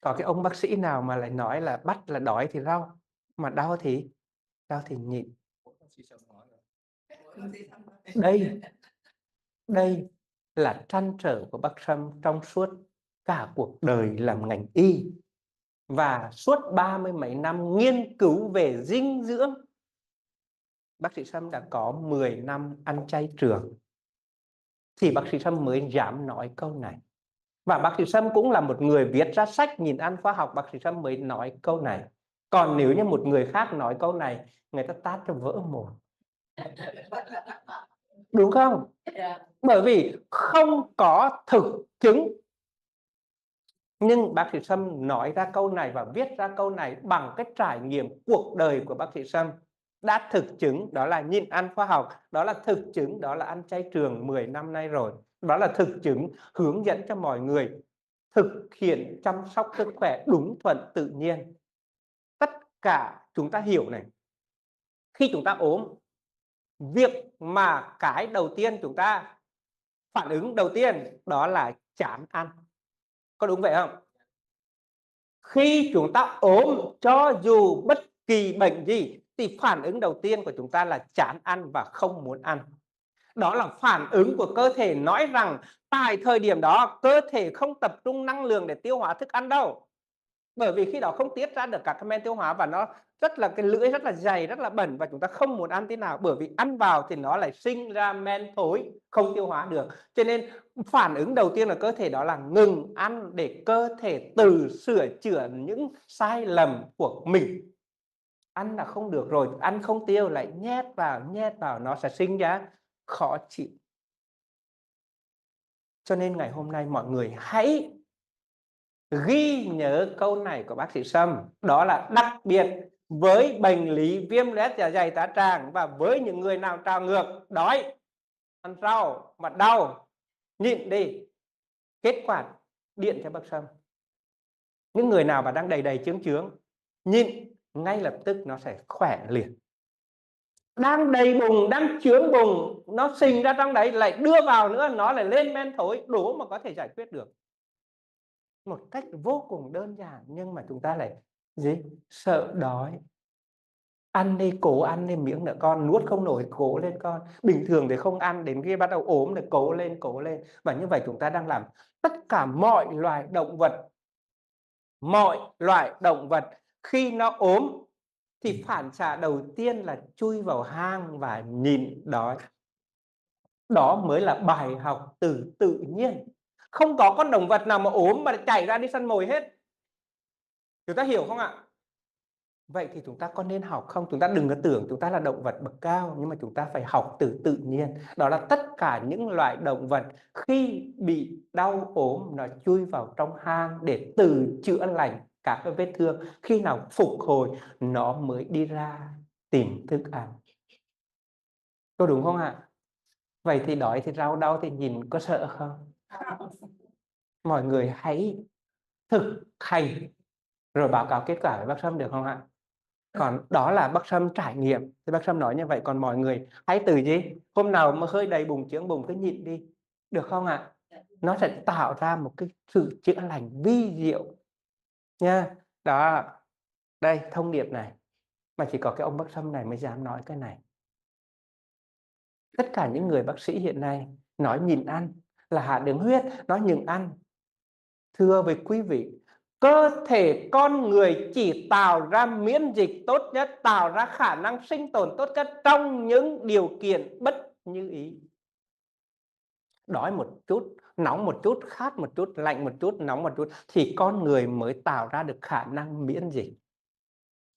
Có cái ông bác sĩ nào mà lại nói là bắt là đói thì rau, mà đau thì nhịn. Đây là trăn trở của bác Sâm trong suốt cả cuộc đời làm ngành y. và suốt 30 mấy năm nghiên cứu về dinh dưỡng, bác sĩ Sâm đã có 10 năm ăn chay trường, thì bác sĩ Sâm mới dám nói câu này. Và bác sĩ Sâm cũng là một người viết ra sách Nhìn ăn khoa học, bác sĩ Sâm mới nói câu này. Còn nếu như một người khác nói câu này, người ta tát cho vỡ mồm. Đúng không? Bởi vì không có thực chứng. Nhưng bác sĩ Sâm nói ra câu này và viết ra câu này bằng cái trải nghiệm cuộc đời của bác sĩ Sâm. Đã thực chứng đó là nhìn ăn khoa học, đó là thực chứng đó là ăn chay trường 10 năm nay rồi. Đó là thực chứng hướng dẫn cho mọi người thực hiện chăm sóc sức khỏe đúng thuận tự nhiên. Tất cả chúng ta hiểu này, khi chúng ta ốm, việc mà cái đầu tiên chúng ta phản ứng đầu tiên đó là chán ăn. Có đúng vậy không? Khi chúng ta ốm, cho dù bất kỳ bệnh gì thì phản ứng đầu tiên của chúng ta là chán ăn và không muốn ăn. Đó là phản ứng của cơ thể nói rằng tại thời điểm đó cơ thể không tập trung năng lượng để tiêu hóa thức ăn đâu. Bởi vì khi đó không tiết ra được các cái men tiêu hóa và nó rất là cái lưỡi rất là dày, rất là bẩn và chúng ta không muốn ăn thế nào, bởi vì ăn vào thì nó lại sinh ra men thối, không tiêu hóa được. Cho nên phản ứng đầu tiên của cơ thể đó là ngừng ăn để cơ thể tự sửa chữa những sai lầm của mình. Ăn là không được rồi, ăn không tiêu lại nhét vào nó sẽ sinh ra khó chịu. Cho nên ngày hôm nay mọi người hãy ghi nhớ câu này của bác sĩ Sâm, đó là đặc biệt với bệnh lý viêm loét dạ dày tá tràng và với những người nào trào ngược, đói, ăn rau mà đau, nhịn đi. Kết quả điện cho bác Sâm. Những người nào mà đang đầy đầy chướng chướng, nhịn ngay lập tức nó sẽ khỏe liền. Đang đầy bụng, đang chướng bụng, nó sinh ra trong đấy lại đưa vào nữa, nó lại lên men thối, đủ mà có thể giải quyết được. Một cách vô cùng đơn giản, nhưng mà chúng ta lại sợ đói. Ăn đi, cố ăn đi miếng nữa con, nuốt không nổi cố lên con. Bình thường thì không ăn, đến khi bắt đầu ốm thì cố lên. Và như vậy chúng ta đang làm tất cả mọi loài động vật khi nó ốm thì phản xạ đầu tiên là chui vào hang và nhịn đói. Đó mới là bài học từ tự nhiên. Không có con động vật nào mà ốm mà chạy ra đi săn mồi hết. Chúng ta hiểu không ạ? Vậy thì chúng ta có nên học không? Chúng ta đừng có tưởng chúng ta là động vật bậc cao, nhưng mà chúng ta phải học từ tự nhiên. Đó là tất cả những loại động vật khi bị đau ốm nó chui vào trong hang để tự chữa lành các cái vết thương. Khi nào phục hồi nó mới đi ra tìm thức ăn. Có đúng không ạ? Vậy thì đói thì rau đau thì nhìn có sợ không? Mọi người hãy thực hành rồi báo cáo kết quả với bác Sâm được không ạ? Còn đó là bác Sâm trải nghiệm thì bác Sâm nói như vậy. Còn mọi người hãy từ hôm nào mà hơi đầy bụng chướng bụng cứ nhịn đi, được không ạ? Nó sẽ tạo ra một cái sự chữa lành vi diệu nha. Đó, đây thông điệp này mà chỉ có cái ông bác Sâm này mới dám nói cái này. Tất cả những người bác sĩ hiện nay nói nhịn ăn là hạ đường huyết, nói nhịn ăn. Thưa với quý vị, cơ thể con người chỉ tạo ra miễn dịch tốt nhất, tạo ra khả năng sinh tồn tốt nhất trong những điều kiện bất như ý. Đói một chút, nóng một chút, khát một chút, lạnh một chút, nóng một chút thì con người mới tạo ra được khả năng miễn dịch.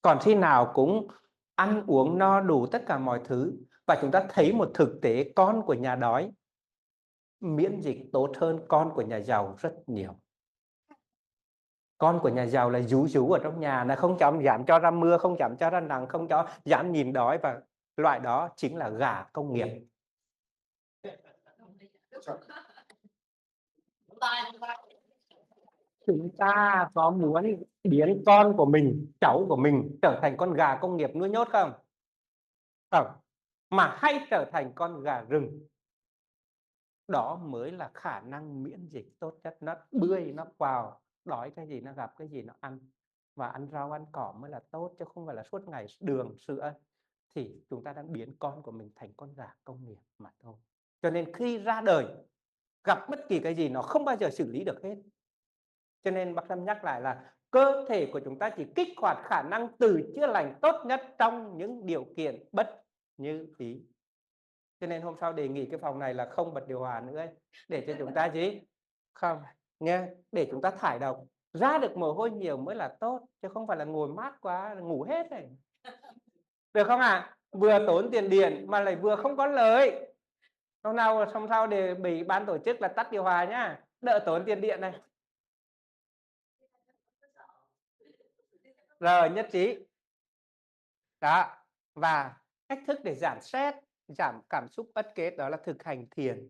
Còn khi nào cũng ăn uống no đủ tất cả mọi thứ và chúng ta thấy một thực tế con của nhà đói miễn dịch tốt hơn con của nhà giàu rất nhiều. Con của nhà giàu là rú ở trong nhà, là không dám cho ra mưa, không dám cho ra nắng, không dám nhìn đói, và loại đó chính là gà công nghiệp. Chúng ta có muốn biến con của mình, cháu của mình trở thành con gà công nghiệp nuôi nhốt không? Không. Mà hay trở thành con gà rừng. Đó mới là khả năng miễn dịch tốt nhất. Nó bươi, nó vào, đói cái gì nó gặp cái gì nó ăn. Và ăn rau ăn cỏ mới là tốt, chứ không phải là suốt ngày đường, sữa. Thì chúng ta đang biến con của mình thành con gà công nghiệp mà thôi. Cho nên khi ra đời, gặp bất kỳ cái gì nó không bao giờ xử lý được hết. Cho nên bác Sâm nhắc lại là cơ thể của chúng ta chỉ kích hoạt khả năng tự chữa lành tốt nhất trong những điều kiện bất như ý. Cho nên hôm sau đề nghị cái phòng này là không bật điều hòa nữa ấy, để cho chúng ta gì? Không, nghe, để chúng ta thải độc, ra được mồ hôi nhiều mới là tốt, chứ không phải là ngồi mát quá là ngủ hết này. Được không ạ? Vừa tốn tiền điện mà lại vừa không có lợi. Hôm sau để bị ban tổ chức là tắt điều hòa nhá, đỡ tốn tiền điện này. Rồi, nhất trí. Đó, và cách thức để giảm stress, giảm cảm xúc bất kết đó là thực hành thiền.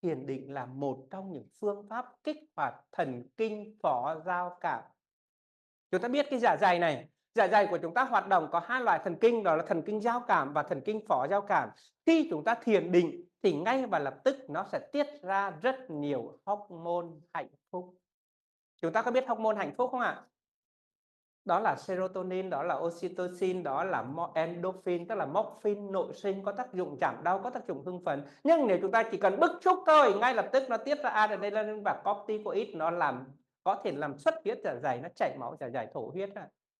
Thiền định là một trong những phương pháp kích hoạt thần kinh phó giao cảm. Chúng ta biết cái dạ dày này, dạ dày của chúng ta hoạt động có hai loại thần kinh, đó là thần kinh giao cảm và thần kinh phó giao cảm. Khi chúng ta thiền định thì ngay và lập tức nó sẽ tiết ra rất nhiều hormone hạnh phúc. Chúng ta có biết hormone hạnh phúc không ạ? Đó là serotonin, đó là oxytocin, đó là endorphin, tức là morphine nội sinh, có tác dụng giảm đau, có tác dụng hưng phấn. Nhưng nếu chúng ta chỉ cần bức xúc thôi, ngay lập tức nó tiết ra adrenaline và corticoid, nó có thể làm xuất huyết dạ dày, nó chảy máu dạ dày, thổ huyết.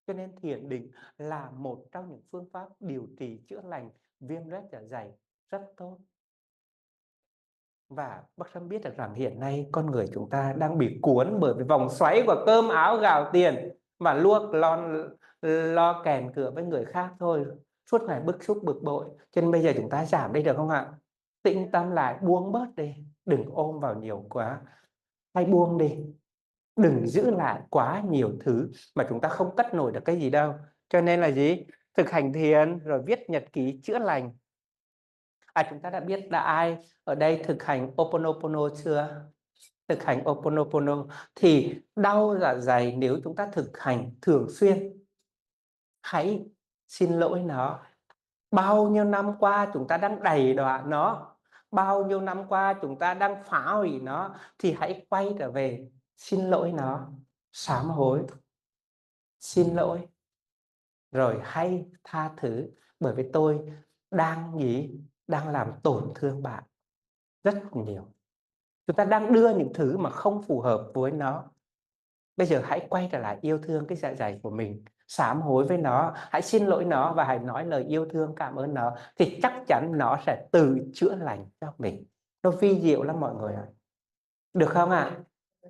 Cho nên thiền định là một trong những phương pháp điều trị chữa lành viêm loét dạ dày rất tốt. Và bác Sâm biết được rằng hiện nay con người chúng ta đang bị cuốn bởi cái vòng xoáy của cơm áo gạo tiền, mà lo kèn cửa với người khác thôi, suốt ngày bức xúc bực bội. Cho nên bây giờ chúng ta giảm đi được không ạ? Tĩnh tâm lại, buông bớt đi, đừng ôm vào nhiều quá, hay buông đi, đừng giữ lại quá nhiều thứ mà chúng ta không cất nổi được cái gì đâu. Cho nên là gì? Thực hành thiền rồi viết nhật ký chữa lành. Chúng ta đã biết là ai ở đây thực hành Ho'oponopono chưa? Thực hành Ho'oponopono thì đau dạ dày nếu chúng ta thực hành thường xuyên, hãy xin lỗi nó. Bao nhiêu năm qua chúng ta đang đày đọa nó, bao nhiêu năm qua chúng ta đang phá hủy nó, thì hãy quay trở về xin lỗi nó, sám hối, xin lỗi, rồi hãy tha thứ, bởi vì tôi đang làm tổn thương bạn rất nhiều. Chúng ta đang đưa những thứ mà không phù hợp với nó. Bây giờ hãy quay trở lại yêu thương cái dạ dày của mình, sám hối với nó, hãy xin lỗi nó và hãy nói lời yêu thương cảm ơn nó, thì chắc chắn nó sẽ tự chữa lành cho mình. Nó vi diệu lắm mọi người ạ. Được không ạ?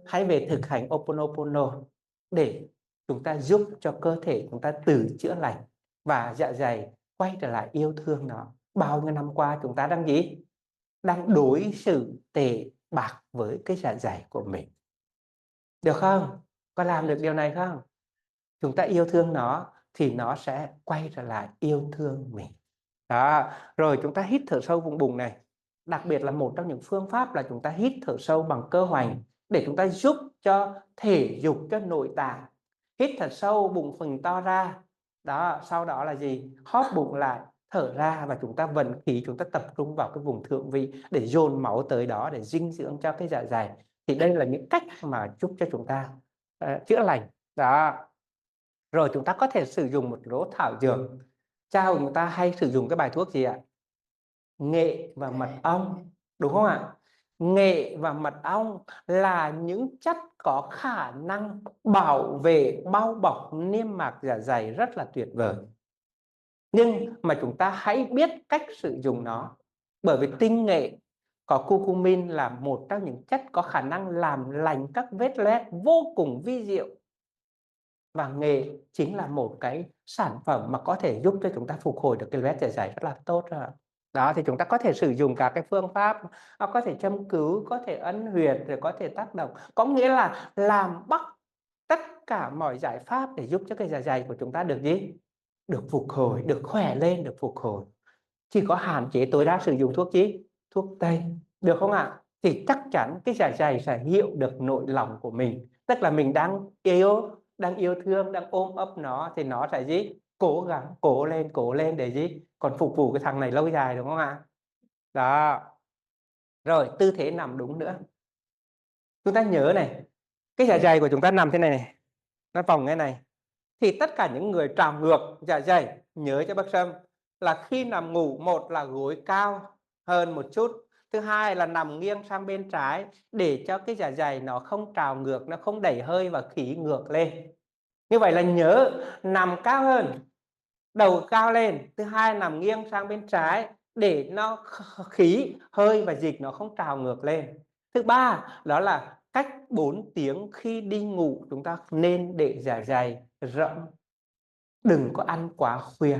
Hãy về thực hành Ho'oponopono để chúng ta giúp cho cơ thể chúng ta tự chữa lành và dạ dày quay trở lại yêu thương nó. Bao nhiêu năm qua chúng ta đang gì? Đang đối xử tệ bạc với cái dạ dày của mình. Được không? Có làm được điều này không? Chúng ta yêu thương nó thì nó sẽ quay trở lại yêu thương mình. Đó. Rồi chúng ta hít thở sâu vùng bụng này. Đặc biệt là một trong những phương pháp là chúng ta hít thở sâu bằng cơ hoành để chúng ta giúp cho thể dục cho nội tạng. Hít thật sâu, bụng phình to ra. Đó, sau đó là gì? Hóp bụng lại, thở ra và chúng ta vận khí, chúng ta tập trung vào cái vùng thượng vị để dồn máu tới đó để dinh dưỡng cho cái dạ dày. Thì đây là những cách mà giúp cho chúng ta chữa lành. Đó. Rồi chúng ta có thể sử dụng một số thảo dược. Cha ông chúng ta hay sử dụng cái bài thuốc gì ạ? Nghệ và mật ong, đúng không ạ? Nghệ và mật ong là những chất có khả năng bảo vệ bao bọc niêm mạc dạ dày rất là tuyệt vời. Nhưng mà chúng ta hãy biết cách sử dụng nó. Bởi vì tinh nghệ có curcumin là một trong những chất có khả năng làm lành các vết loét vô cùng vi diệu. Và nghệ chính là một cái sản phẩm mà có thể giúp cho chúng ta phục hồi được cái loét dạ dày rất là tốt rồi. Đó, thì chúng ta có thể sử dụng cả cái phương pháp, có thể châm cứu, có thể ấn huyệt, rồi có thể tác động. Có nghĩa là làm bắt tất cả mọi giải pháp để giúp cho cái dạ dày của chúng ta được gì? Được phục hồi, được khỏe lên, được phục hồi. Chỉ có hạn chế tối đa sử dụng thuốc gì? Thuốc tây. Được không ạ? Thì chắc chắn cái dạ dày sẽ hiểu được nội lòng của mình. Tức là mình đang yêu thương, đang ôm ấp nó, thì nó sẽ gì? Cố gắng, cố lên để gì? Còn phục vụ cái thằng này lâu dài, đúng không ạ? Đó. Rồi, tư thế nằm đúng nữa. Chúng ta nhớ này, cái dạ dày của chúng ta nằm thế này này, nó vòng thế này. Thì tất cả những người trào ngược dạ dày, nhớ cho bác Sâm là khi nằm ngủ, một là gối cao hơn một chút, thứ hai là nằm nghiêng sang bên trái để cho cái dạ dày nó không trào ngược, nó không đẩy hơi và khí ngược lên. Như vậy là nhớ nằm cao hơn, đầu cao lên. Thứ hai, nằm nghiêng sang bên trái để nó khí, hơi và dịch nó không trào ngược lên. Thứ ba, đó là cách 4 tiếng khi đi ngủ chúng ta nên để dạ dày rộng. Đừng có ăn quá khuya,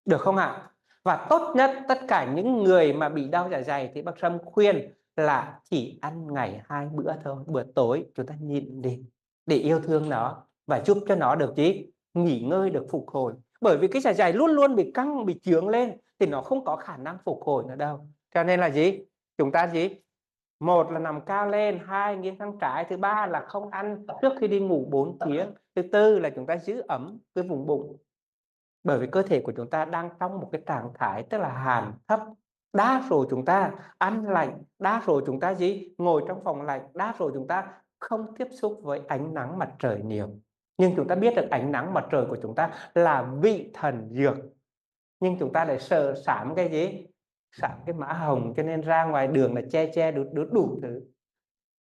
được không ạ? Và tốt nhất tất cả những người mà bị đau dạ dày thì bác Sâm khuyên là chỉ ăn ngày 2 bữa thôi. Bữa tối chúng ta nhịn đi để yêu thương nó và giúp cho nó được gì? Nghỉ ngơi, được phục hồi. Bởi vì cái dạ dày luôn luôn bị căng, bị chướng lên thì nó không có khả năng phục hồi nữa đâu. Cho nên là gì? Chúng ta gì? Một là nằm cao lên, hai nghiêng sang trái, thứ ba là không ăn trước khi đi ngủ 4 tiếng, thứ tư là chúng ta giữ ấm cái vùng bụng. Bởi vì cơ thể của chúng ta đang trong một cái trạng thái tức là hàn thấp. Đa số chúng ta ăn lạnh, đa số chúng ta gì? Ngồi trong phòng lạnh, đa số chúng ta không tiếp xúc với ánh nắng mặt trời nhiều. Nhưng chúng ta biết được ánh nắng mặt trời của chúng ta là vị thần dược. Nhưng chúng ta lại sợ sảm cái gì? Sảm cái mã hồng, cho nên ra ngoài đường là che đủ thứ.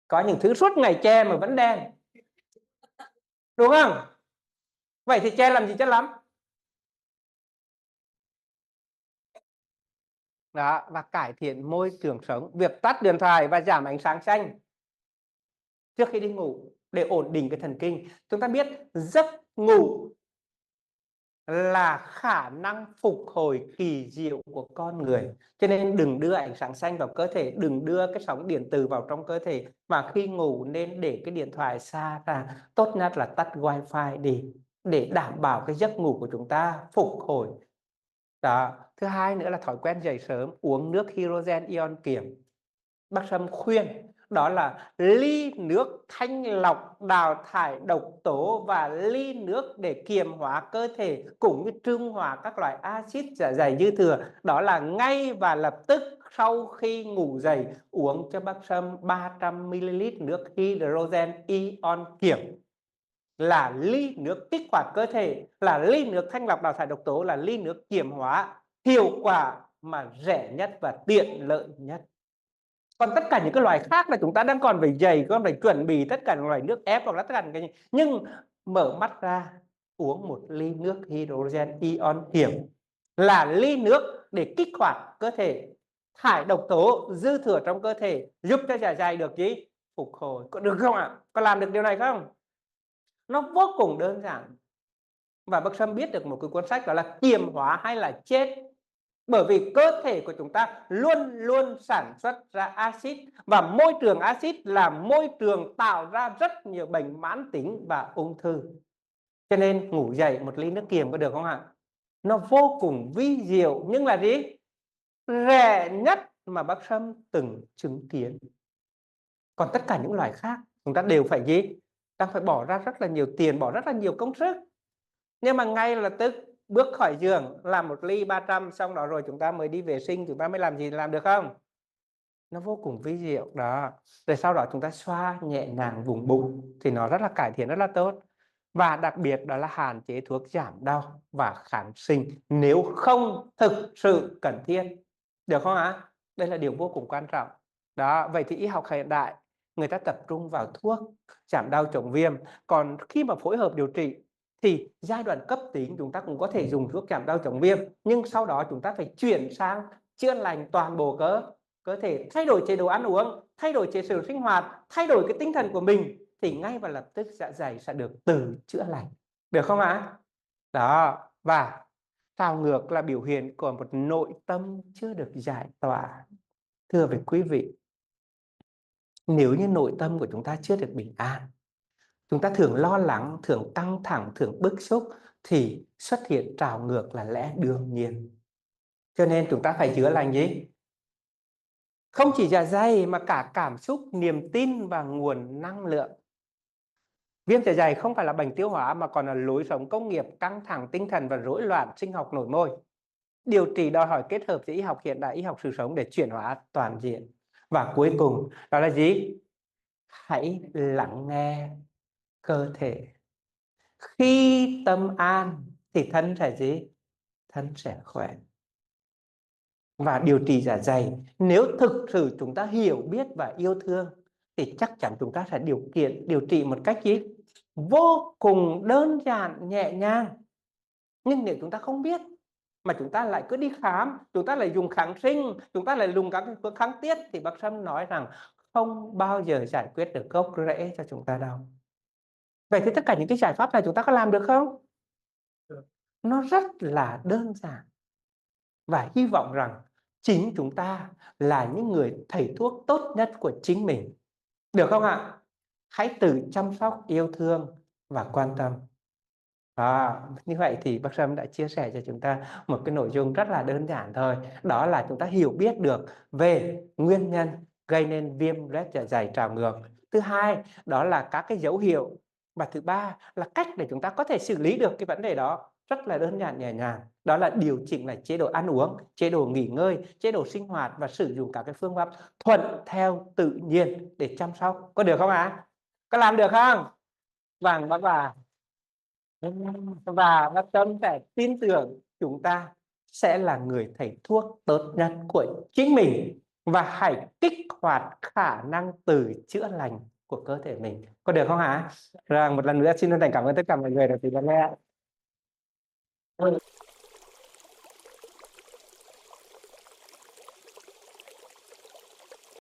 Có những thứ suốt ngày che mà vẫn đen. Đúng không? Vậy thì che làm gì cho lắm? Đó, và cải thiện môi trường sống, việc tắt điện thoại và giảm ánh sáng xanh trước khi đi ngủ để ổn định cái thần kinh. Chúng ta biết giấc ngủ là khả năng phục hồi kỳ diệu của con người, cho nên đừng đưa ánh sáng xanh vào cơ thể, đừng đưa cái sóng điện từ vào trong cơ thể, và khi ngủ nên để cái điện thoại xa ra, tốt nhất là tắt wifi đi để đảm bảo cái giấc ngủ của chúng ta phục hồi. Đó. Thứ hai nữa là thói quen dậy sớm, uống nước hydrogen ion kiềm. Bác Sâm khuyên đó là ly nước thanh lọc đào thải độc tố và ly nước để kiềm hóa cơ thể cũng như trung hòa các loại axit dạ dày dư thừa. Đó là ngay và lập tức sau khi ngủ dậy uống cho bác Sâm 300ml nước hydrogen ion kiềm, là ly nước kích hoạt cơ thể, là ly nước thanh lọc đào thải độc tố, là ly nước kiềm hóa hiệu quả mà rẻ nhất và tiện lợi nhất. Còn tất cả những cái loại khác là chúng ta đang còn phải dày, còn phải chuẩn bị tất cả những loại nước ép hoặc là tất cả những cái, nhưng mở mắt ra uống một ly nước hydrogen ion kiềm, là ly nước để kích hoạt cơ thể, thải độc tố dư thừa trong cơ thể, giúp cho dạ dày được gì? Phục hồi. Có được không ạ? Có làm được điều này không? Nó vô cùng đơn giản. Và bác Sâm biết được một cái cuốn sách đó là Kiềm hóa hay là chết. Bởi vì cơ thể của chúng ta luôn luôn sản xuất ra axit, và môi trường axit là môi trường tạo ra rất nhiều bệnh mãn tính và ung thư. Cho nên ngủ dậy một ly nước kiềm có được không ạ? Nó vô cùng vi diệu, nhưng là gì? Rẻ nhất mà bác Sâm từng chứng kiến. Còn tất cả những loại khác chúng ta đều phải gì? Đang phải bỏ ra rất là nhiều tiền, bỏ rất là nhiều công sức. Nhưng mà ngay lập tức bước khỏi giường làm một ly 300, xong đó rồi chúng ta mới đi vệ sinh, chúng ta mới làm gì, làm được không? Nó vô cùng vi diệu đó. Rồi sau đó chúng ta xoa nhẹ nhàng vùng bụng thì nó rất là cải thiện, rất là tốt. Và đặc biệt đó là hạn chế thuốc giảm đau và kháng sinh nếu không thực sự cần thiết. Được không ạ? Đây là điều vô cùng quan trọng. Đó, vậy thì y học hiện đại người ta tập trung vào thuốc giảm đau chống viêm. Còn khi mà phối hợp điều trị thì giai đoạn cấp tính chúng ta cũng có thể dùng thuốc giảm đau chống viêm, nhưng sau đó chúng ta phải chuyển sang chữa lành toàn bộ cơ thể, thay đổi chế độ ăn uống, thay đổi chế độ sinh hoạt, thay đổi cái tinh thần của mình thì ngay và lập tức dạ dày sẽ được tự chữa lành. Được không ạ? Đó, và trào ngược là biểu hiện của một nội tâm chưa được giải tỏa. Thưa với quý vị, nếu như nội tâm của chúng ta chưa được bình an, chúng ta thường lo lắng, thường căng thẳng, thường bức xúc thì xuất hiện trào ngược là lẽ đương nhiên. Cho nên chúng ta phải chữa lành gì? Không chỉ dạ dày mà cả cảm xúc, niềm tin và nguồn năng lượng. Viêm dạ dày không phải là bệnh tiêu hóa mà còn là lối sống công nghiệp, căng thẳng tinh thần và rối loạn sinh học nổi môi. Điều trị đòi hỏi kết hợp giữa y học hiện đại, y học sự sống để chuyển hóa toàn diện. Và cuối cùng đó là gì? Hãy lắng nghe cơ thể. Khi tâm an thì thân sẽ gì? Thân sẽ khỏe. Và điều trị dạ dày, nếu thực sự chúng ta hiểu biết và yêu thương thì chắc chắn chúng ta sẽ điều trị một cách gì? vô cùng đơn giản nhẹ nhàng. Nhưng nếu chúng ta không biết mà chúng ta lại cứ đi khám, chúng ta lại dùng kháng sinh, chúng ta lại dùng các cái phương kháng tiết, thì bác Sâm nói rằng không bao giờ giải quyết được gốc rễ cho chúng ta đâu. Vậy thì tất cả những cái giải pháp này chúng ta có làm được không? Nó rất là đơn giản. Và hy vọng rằng chính chúng ta là những người thầy thuốc tốt nhất của chính mình. Được không ạ? Hãy tự chăm sóc, yêu thương và quan tâm. Như vậy thì bác Sâm đã chia sẻ cho chúng ta một cái nội dung rất là đơn giản thôi. Đó là chúng ta hiểu biết được về nguyên nhân gây nên viêm loét dạ dày trào ngược. Thứ hai, đó là các cái dấu hiệu. Và thứ ba là cách để chúng ta có thể xử lý được cái vấn đề đó. Rất là đơn giản nhẹ nhàng. Đó là điều chỉnh lại chế độ ăn uống, chế độ nghỉ ngơi, chế độ sinh hoạt và sử dụng các cái phương pháp thuận theo tự nhiên để chăm sóc. Có được không ạ? Có làm được không? Vâng, bác bà. Và bác Tâm sẽ tin tưởng chúng ta sẽ là người thầy thuốc tốt nhất của chính mình, và hãy kích hoạt khả năng tự chữa lành của cơ thể mình. Có được không hả? Rồi một lần nữa xin chân thành cảm ơn tất cả mọi người đã theo dõi.